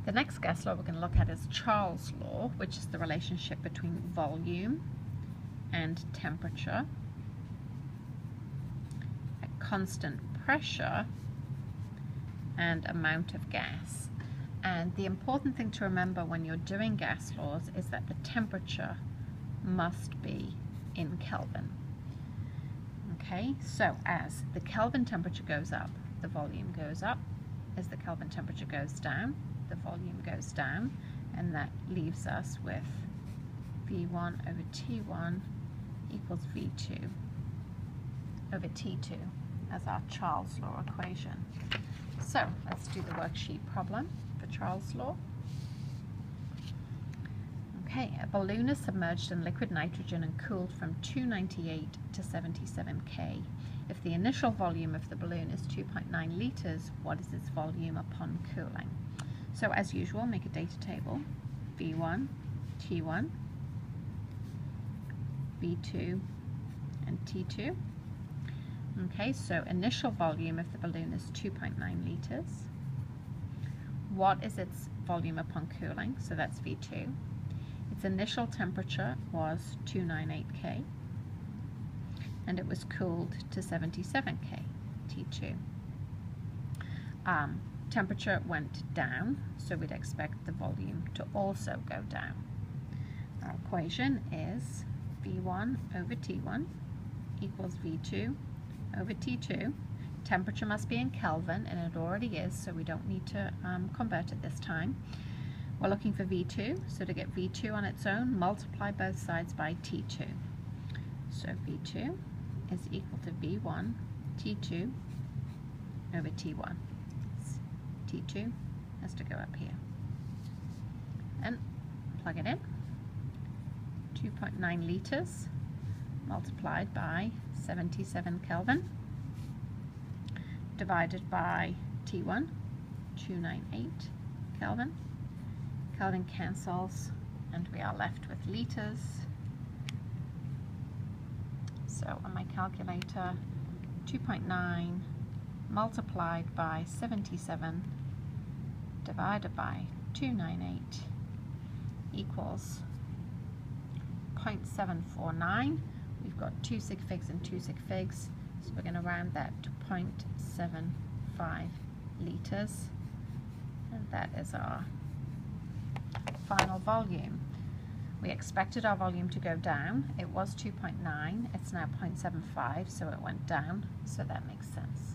The next gas law we're going to look at is Charles' law, which is the relationship between volume and temperature at constant pressure and amount of gas. And the important thing to remember when you're doing gas laws is that the temperature must be in Kelvin. Okay, so as the Kelvin temperature goes up, the volume goes up. As the Kelvin temperature goes down, the volume goes down, and that leaves us with V1 over T1 equals V2 over T2 as our Charles' law equation. So let's do the worksheet problem for Charles' law. Okay, a balloon is submerged in liquid nitrogen and cooled from 298 to 77 K. If the initial volume of the balloon is 2.9 liters, what is its volume upon cooling? So as usual, make a data table. V1, T1, V2, and T2. Okay, so initial volume of the balloon is 2.9 liters. What is its volume upon cooling? So that's V2. Its initial temperature was 298 K, and it was cooled to 77 K, T2. Temperature went down, so we'd expect the volume to also go down. Our equation is V1 over T1 equals V2 over T2. Temperature must be in Kelvin, and it already is, so we don't need to convert it this time. We're looking for V2, so to get V2 on its own, multiply both sides by T2. So V2 is equal to V1 T2 over T1. T2 has to go up here. And plug it in. 2.9 liters multiplied by 77 Kelvin divided by T1, 298 Kelvin. Kelvin cancels, and we are left with liters. So on my calculator, 2.9 multiplied by 77 divided by 298 equals 0.749. We've got 2 sig figs and 2 sig figs, so we're going to round that to 0.75 liters, and that is our final volume. We expected our volume to go down. It was 2.9, it's now 0.75, so it went down, so that makes sense.